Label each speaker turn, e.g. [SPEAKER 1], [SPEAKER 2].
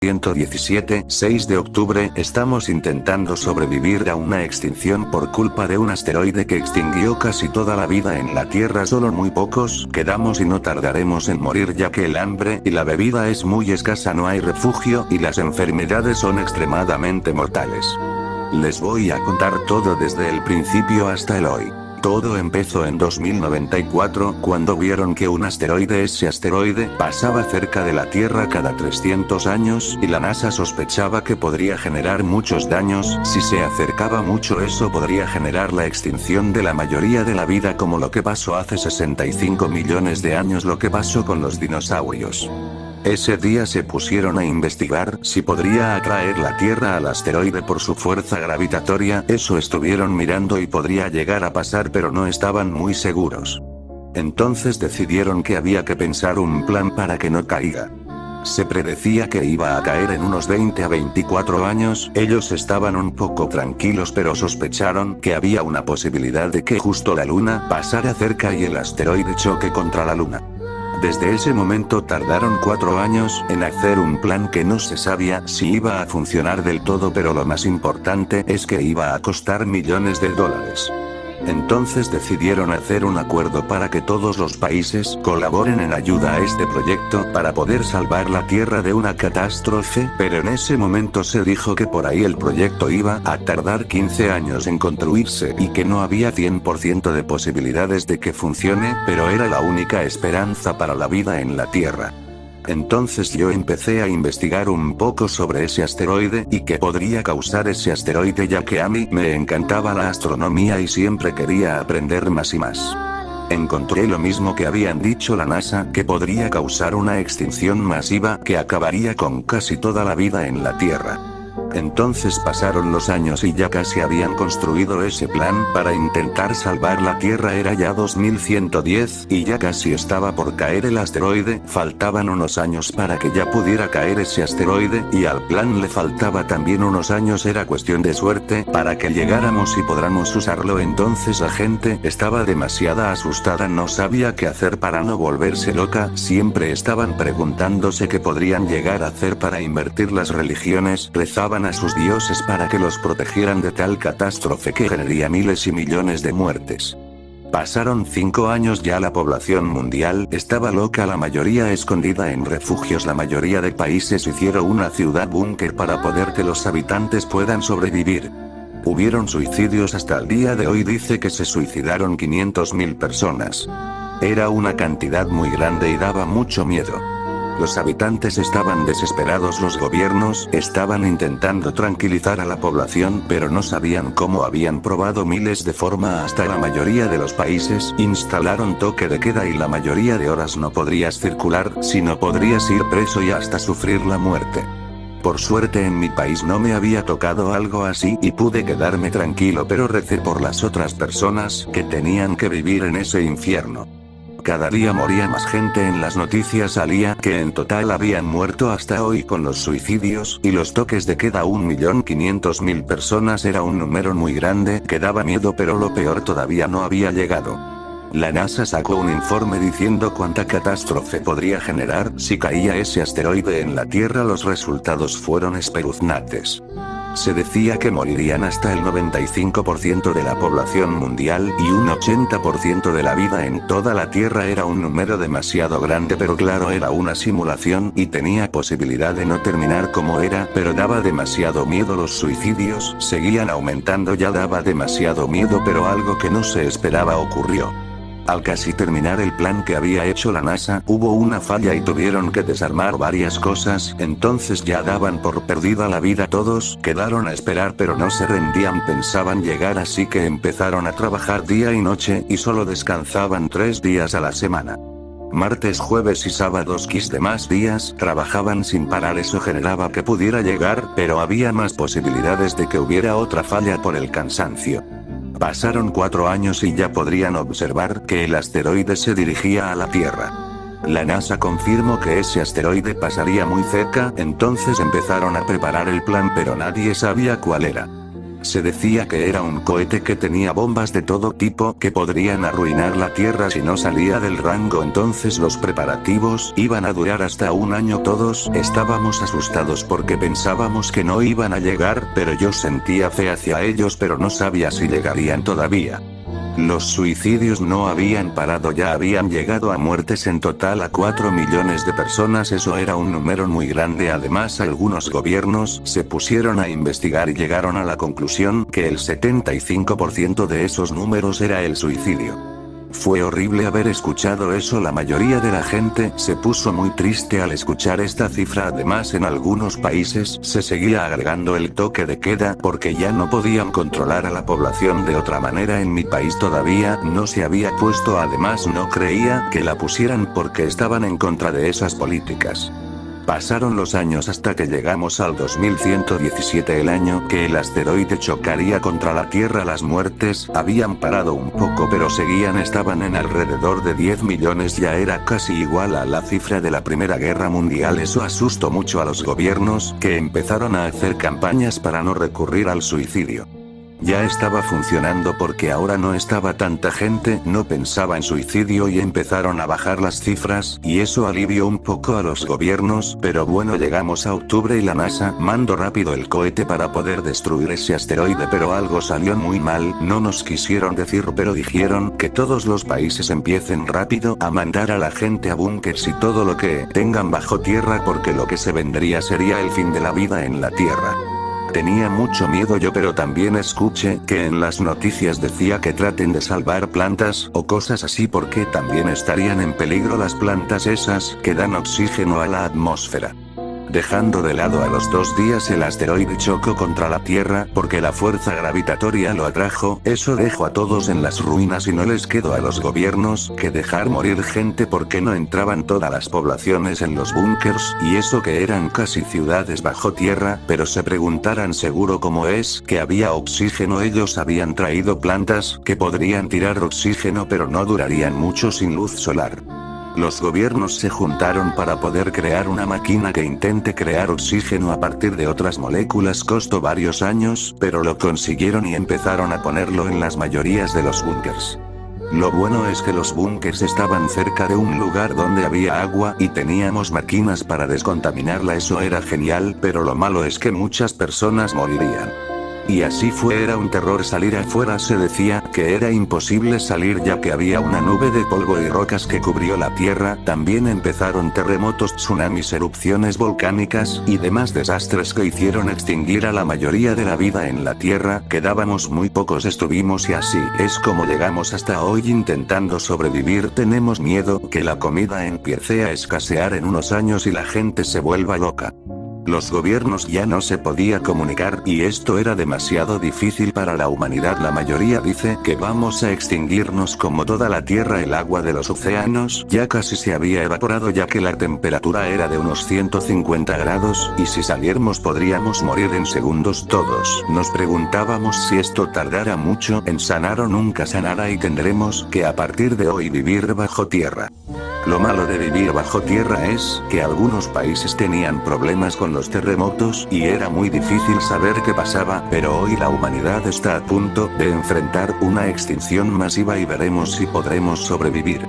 [SPEAKER 1] 117, 6 de octubre, estamos intentando sobrevivir a una extinción por culpa de un asteroide que extinguió casi toda la vida en la Tierra. Solo muy pocos quedamos y no tardaremos en morir, ya que el hambre y la bebida es muy escasa, no hay refugio y las enfermedades son extremadamente mortales. Les voy a contar todo desde el principio hasta el hoy. Todo empezó en 2094, cuando vieron que ese asteroide, pasaba cerca de la Tierra cada 300 años, y la NASA sospechaba que podría generar muchos daños. Si se acercaba mucho, eso podría generar la extinción de la mayoría de la vida, como lo que pasó hace 65 millones de años, lo que pasó con los dinosaurios. Ese día se pusieron a investigar si podría atraer la Tierra al asteroide por su fuerza gravitatoria. Eso estuvieron mirando y podría llegar a pasar, pero no estaban muy seguros. Entonces decidieron que había que pensar un plan para que no caiga. Se predecía que iba a caer en unos 20 a 24 años. Ellos estaban un poco tranquilos, pero sospecharon que había una posibilidad de que justo la Luna pasara cerca y el asteroide choque contra la Luna. Desde ese momento tardaron 4 años en hacer un plan que no se sabía si iba a funcionar del todo, pero lo más importante es que iba a costar millones de dólares. Entonces decidieron hacer un acuerdo para que todos los países colaboren en ayuda a este proyecto para poder salvar la Tierra de una catástrofe, pero en ese momento se dijo que por ahí el proyecto iba a tardar 15 años en construirse y que no había 100% de posibilidades de que funcione, pero era la única esperanza para la vida en la Tierra. Entonces yo empecé a investigar un poco sobre ese asteroide y qué podría causar ese asteroide, ya que a mí me encantaba la astronomía y siempre quería aprender más y más. Encontré lo mismo que habían dicho la NASA, que podría causar una extinción masiva que acabaría con casi toda la vida en la Tierra. Entonces pasaron los años y ya casi habían construido ese plan para intentar salvar la Tierra. Era ya 2110 y ya casi estaba por caer el asteroide. Faltaban unos años para que ya pudiera caer ese asteroide, y al plan le faltaba también unos años. Era cuestión de suerte para que llegáramos y podamos usarlo. Entonces la gente estaba demasiado asustada, no sabía qué hacer para no volverse loca. Siempre estaban preguntándose qué podrían llegar a hacer para invertir. Las religiones rezaban a sus dioses para que los protegieran de tal catástrofe que generaría miles y millones de muertes. Pasaron 5 años ya, la población mundial estaba loca, la mayoría escondida en refugios. La mayoría de países hicieron una ciudad búnker para poder que los habitantes puedan sobrevivir. Hubieron suicidios hasta el día de hoy, dice que se suicidaron 500.000 personas. Era una cantidad muy grande y daba mucho miedo. Los habitantes estaban desesperados, los gobiernos estaban intentando tranquilizar a la población, pero no sabían cómo. Habían probado miles de formas, hasta la mayoría de los países instalaron toque de queda y la mayoría de horas no podrías circular, sino podrías ir preso y hasta sufrir la muerte. Por suerte en mi país no me había tocado algo así y pude quedarme tranquilo, pero recé por las otras personas que tenían que vivir en ese infierno. Cada día moría más gente. En las noticias salía que en total habían muerto hasta hoy con los suicidios y los toques de queda 1.500.000 personas. Era un número muy grande que daba miedo, pero lo peor todavía no había llegado. La NASA sacó un informe diciendo cuánta catástrofe podría generar si caía ese asteroide en la Tierra. Los resultados fueron espeluznantes. Se decía que morirían hasta el 95% de la población mundial y un 80% de la vida en toda la Tierra. Era un número demasiado grande, pero claro, era una simulación y tenía posibilidad de no terminar como era, pero daba demasiado miedo. Los suicidios seguían aumentando, ya daba demasiado miedo, pero algo que no se esperaba ocurrió. Al casi terminar el plan que había hecho la NASA, hubo una falla y tuvieron que desarmar varias cosas. Entonces ya daban por perdida la vida. Todos quedaron a esperar, pero no se rendían, pensaban llegar, así que empezaron a trabajar día y noche y solo descansaban 3 días a la semana. Martes, jueves y sábados, demás días trabajaban sin parar. Eso generaba que pudiera llegar, pero había más posibilidades de que hubiera otra falla por el cansancio. Pasaron 4 años y ya podrían observar que el asteroide se dirigía a la Tierra. La NASA confirmó que ese asteroide pasaría muy cerca, entonces empezaron a preparar el plan, pero nadie sabía cuál era. Se decía que era un cohete que tenía bombas de todo tipo que podrían arruinar la Tierra si no salía del rango, entonces los preparativos iban a durar hasta un año. Todos estábamos asustados porque pensábamos que no iban a llegar, pero yo sentía fe hacia ellos, pero no sabía si llegarían todavía. Los suicidios no habían parado, ya habían llegado a muertes en total a 4 millones de personas, eso era un número muy grande. Además, algunos gobiernos se pusieron a investigar y llegaron a la conclusión que el 75% de esos números era el suicidio. Fue horrible haber escuchado eso, la mayoría de la gente se puso muy triste al escuchar esta cifra. Además, en algunos países se seguía agregando el toque de queda porque ya no podían controlar a la población de otra manera. En mi país todavía no se había puesto, además no creía que la pusieran porque estaban en contra de esas políticas. Pasaron los años hasta que llegamos al 2117, el año que el asteroide chocaría contra la Tierra. Las muertes habían parado un poco pero seguían, estaban en alrededor de 10 millones, ya era casi igual a la cifra de la Primera Guerra Mundial. Eso asustó mucho a los gobiernos, que empezaron a hacer campañas para no recurrir al suicidio. Ya estaba funcionando porque ahora no estaba tanta gente, no pensaba en suicidio y empezaron a bajar las cifras, y eso alivió un poco a los gobiernos. Pero bueno, llegamos a octubre y la NASA mandó rápido el cohete para poder destruir ese asteroide, pero algo salió muy mal, no nos quisieron decir, pero dijeron que todos los países empiecen rápido a mandar a la gente a búnkers y todo lo que tengan bajo tierra, porque lo que se vendría sería el fin de la vida en la Tierra. Tenía mucho miedo yo, pero también escuché que en las noticias decía que traten de salvar plantas o cosas así, porque también estarían en peligro las plantas esas que dan oxígeno a la atmósfera. Dejando de lado, a los 2 días el asteroide chocó contra la Tierra porque la fuerza gravitatoria lo atrajo. Eso dejó a todos en las ruinas y no les quedó a los gobiernos que dejar morir gente porque no entraban todas las poblaciones en los búnkers, y eso que eran casi ciudades bajo tierra. Pero se preguntarán seguro cómo es que había oxígeno. Ellos habían traído plantas que podrían tirar oxígeno, pero no durarían mucho sin luz solar. Los gobiernos se juntaron para poder crear una máquina que intente crear oxígeno a partir de otras moléculas. Costó varios años, pero lo consiguieron y empezaron a ponerlo en las mayorías de los búnkers. Lo bueno es que los búnkers estaban cerca de un lugar donde había agua y teníamos máquinas para descontaminarla. Eso era genial, pero lo malo es que muchas personas morirían. Y así fue, era un terror salir afuera. Se decía que era imposible salir ya que había una nube de polvo y rocas que cubrió la Tierra. También empezaron terremotos, tsunamis, erupciones volcánicas y demás desastres que hicieron extinguir a la mayoría de la vida en la Tierra. Quedábamos muy pocos, estuvimos, y así es como llegamos hasta hoy intentando sobrevivir. Tenemos miedo que la comida empiece a escasear en unos años y la gente se vuelva loca. Los gobiernos ya no se podía comunicar y esto era demasiado difícil para la humanidad. La mayoría dice que vamos a extinguirnos como toda la Tierra. El agua de los océanos ya casi se había evaporado ya que la temperatura era de unos 150 grados, y si saliéramos podríamos morir en segundos. Todos nos preguntábamos si esto tardara mucho en sanar o nunca sanará, y tendremos que a partir de hoy vivir bajo tierra. Lo malo de vivir bajo tierra es que algunos países tenían problemas con los terremotos y era muy difícil saber qué pasaba, pero hoy la humanidad está a punto de enfrentar una extinción masiva y veremos si podremos sobrevivir.